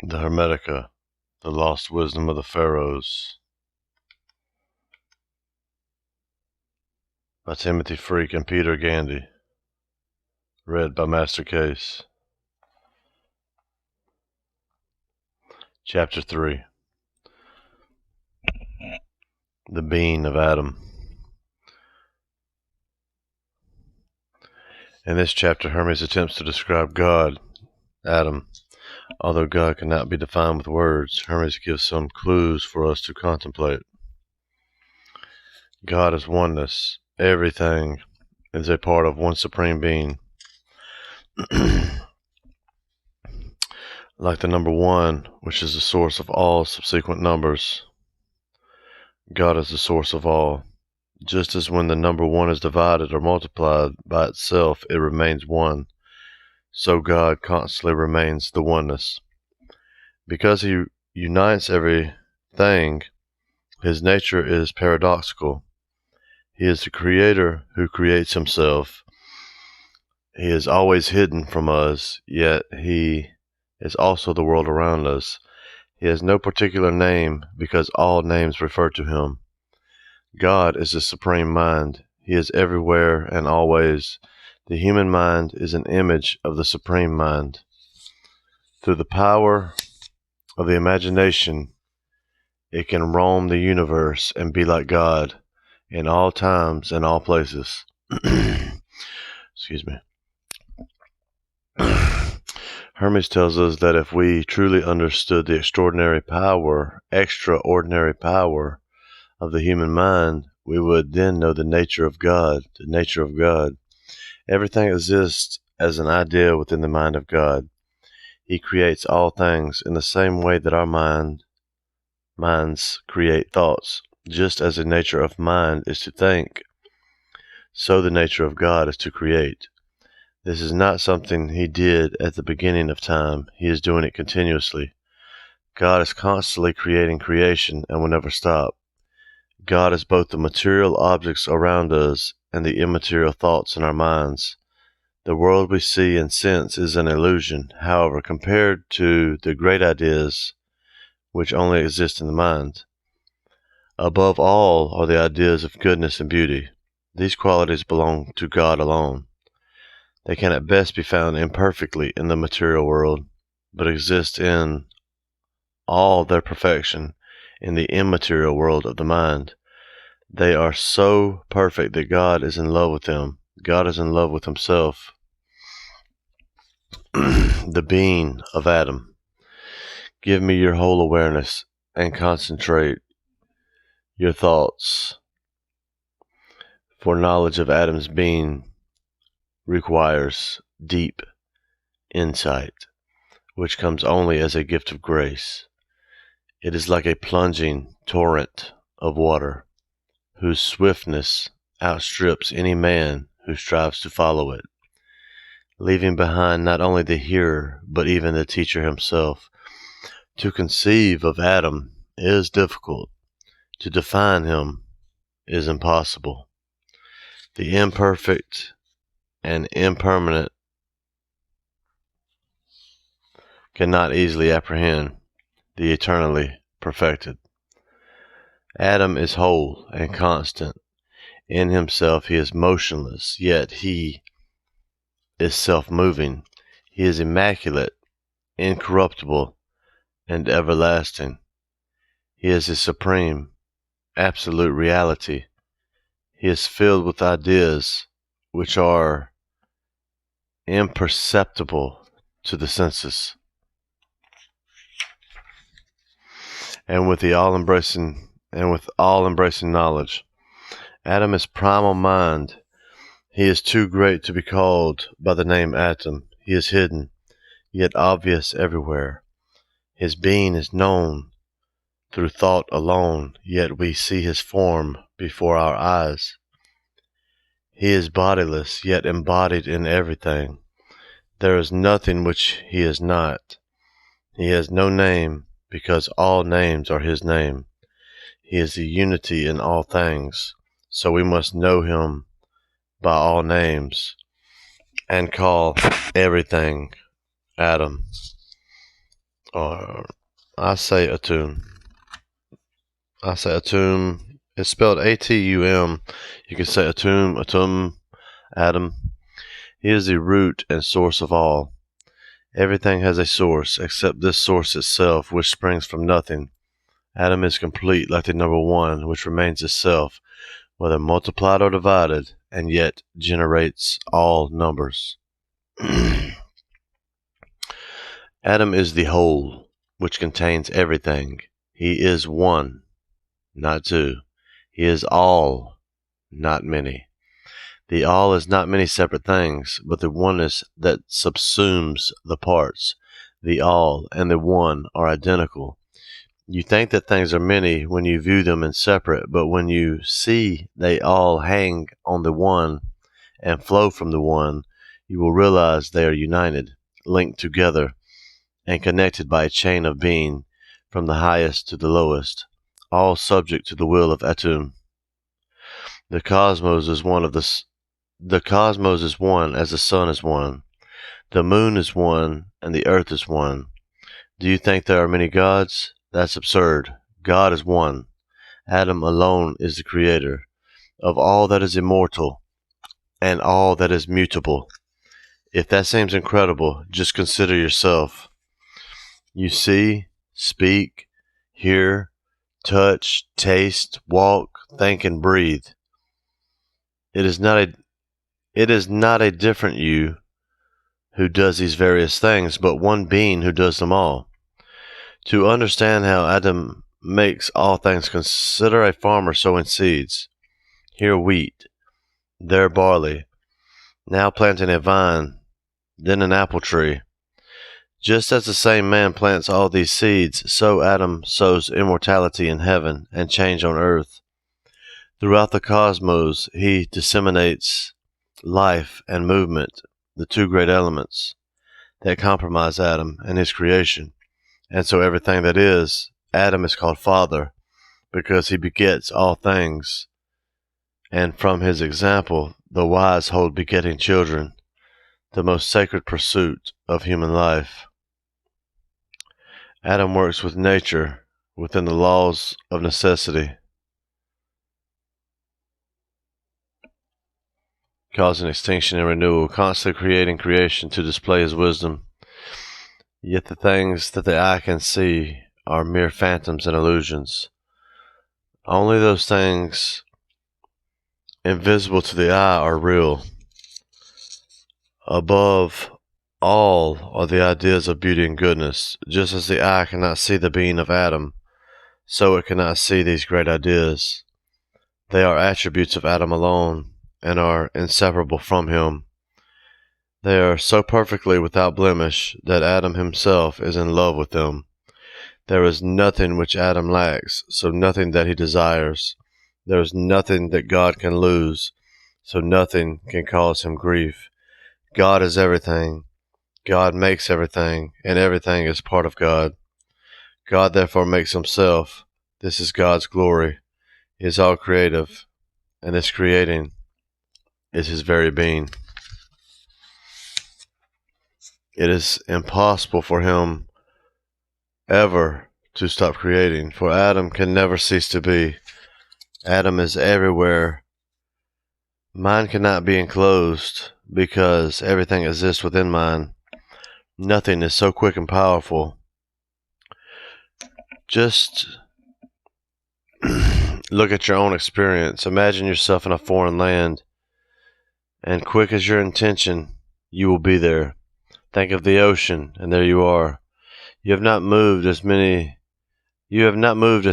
The Hermetica, the lost wisdom of the Pharaohs, by Timothy Freke and Peter Gandy, read by Master Case. Chapter 3. The Being of Atum. In this chapter, Hermes attempts to describe God, Atum. Although God cannot be defined with words, Hermes gives some clues for us to contemplate. God is oneness. Everything is a part of one supreme being. Like the number 1, which is the source of all subsequent numbers, God is the source of all. Just as when the number 1 is divided or multiplied by itself, it remains 1, so God constantly remains the oneness. Because he unites everything, his nature is paradoxical. He is the creator who creates himself. He is always hidden from us, yet he is also the world around us. He has no particular name because all names refer to him. God is the supreme mind. He is everywhere and always. The human mind is an image of the supreme mind. Through the power of the imagination, it can roam the universe and be like God in all times and all places. Excuse me. Hermes tells us that if we truly understood the extraordinary power of the human mind, we would then know the nature of God. Everything exists as an idea within the mind of God. He creates all things in the same way that our minds create thoughts. Just as the nature of mind is to think, so the nature of God is to create. This is not something he did at the beginning of time. He is doing it continuously. God is constantly creating creation and will never stop. God is both the material objects around us and the immaterial thoughts in our minds. The world we see and sense is an illusion, however, compared to the great ideas which only exist in the mind. Above all are the ideas of goodness and beauty. These qualities belong to God alone. They can at best be found imperfectly in the material world, but exist in all their perfection in the immaterial world of the mind. They are so perfect that God is in love with them. God is in love with himself. The Being of Atum. Give me your whole awareness and concentrate your thoughts, for knowledge of Atum's being requires deep insight, which comes only as a gift of grace. It is like a plunging torrent of water, whose swiftness outstrips any man who strives to follow it, leaving behind not only the hearer, but even the teacher himself. To conceive of Atum is difficult. To define him is impossible. The imperfect and impermanent cannot easily apprehend the eternally perfected. Atum is whole and constant. In himself he is motionless, yet he is self-moving. He is immaculate, incorruptible, and everlasting. He is the supreme, absolute reality. He is filled with ideas which are imperceptible to the senses, and with all-embracing knowledge. Atum is primal mind. He is too great to be called by the name Atum. He is hidden, yet obvious everywhere. His being is known through thought alone, yet we see his form before our eyes. He is bodiless, yet embodied in everything. There is nothing which he is not. He has no name, because all names are his name. He is the unity in all things, so we must know him by all names, and call everything Atum. Or I say Atum. I say Atum. It's spelled Atum. You can say Atum, Atum, Atum. He is the root and source of all. Everything has a source, except this source itself, which springs from nothing. Atom is complete like the number one, which remains itself, whether multiplied or divided, and yet generates all numbers. Atom is the whole, which contains everything. He is one, not two. He is all, not many. The all is not many separate things, but the oneness that subsumes the parts. The all and the one are identical. You think that things are many when you view them in separate, but when you see they all hang on the one and flow from the one, you will realize they are united, linked together, and connected by a chain of being from the highest to the lowest, all subject to the will of Atum. The cosmos is one as the sun is one. The moon is one, and the earth is one. Do you think there are many gods? That's absurd. God is one. Atom alone is the creator of all that is immortal and all that is mutable. If that seems incredible, just consider yourself. You see, speak, hear, touch, taste, walk, think, and breathe. It is not a different you who does these various things, but one being who does them all. To understand how Atum makes all things, consider a farmer sowing seeds. Here wheat, there barley, now planting a vine, then an apple tree. Just as the same man plants all these seeds, so Atum sows immortality in heaven and change on earth. Throughout the cosmos, he disseminates life and movement, the two great elements that comprise Atum and his creation. And so everything that is, Atum is called Father, because he begets all things. And from his example, the wise hold begetting children, the most sacred pursuit of human life. Atum works with nature within the laws of necessity, causing extinction and renewal, constantly creating creation to display his wisdom. Yet the things that the eye can see are mere phantoms and illusions. Only those things invisible to the eye are real. Above all are the ideas of beauty and goodness. Just as the eye cannot see the being of Atum, so it cannot see these great ideas. They are attributes of Atum alone, and are inseparable from him. They are so perfectly without blemish that Atum himself is in love with them. There is nothing which Atum lacks, so nothing that he desires. There is nothing that God can lose, so nothing can cause him grief. God is everything. God makes everything, and everything is part of God. God therefore makes himself. This is God's glory. He is all creative, and this creating is his very being. It is impossible for him ever to stop creating, for Atum can never cease to be. Atum is everywhere. Mind cannot be enclosed, because everything exists within mind. Nothing is so quick and powerful. Just look at your own experience. Imagine yourself in a foreign land, and quick as your intention, you will be there. Think of the ocean, and there you are. You have not moved as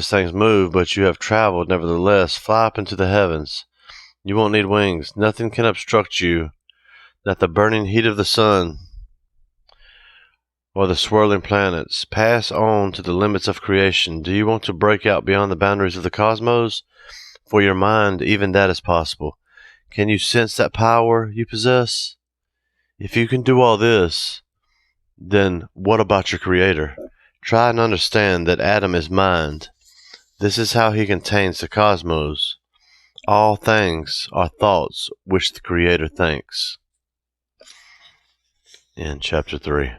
things move, but you have traveled nevertheless. Fly up into the heavens. You won't need wings. Nothing can obstruct you, not the burning heat of the sun or the swirling planets. Pass on to the limits of creation. Do you want to break out beyond the boundaries of the cosmos? For your mind, even that is possible. Can you sense that power you possess? If you can do all this, then what about your Creator? Try and understand that Atum is mind. This is how he contains the cosmos. All things are thoughts which the Creator thinks. In chapter 3.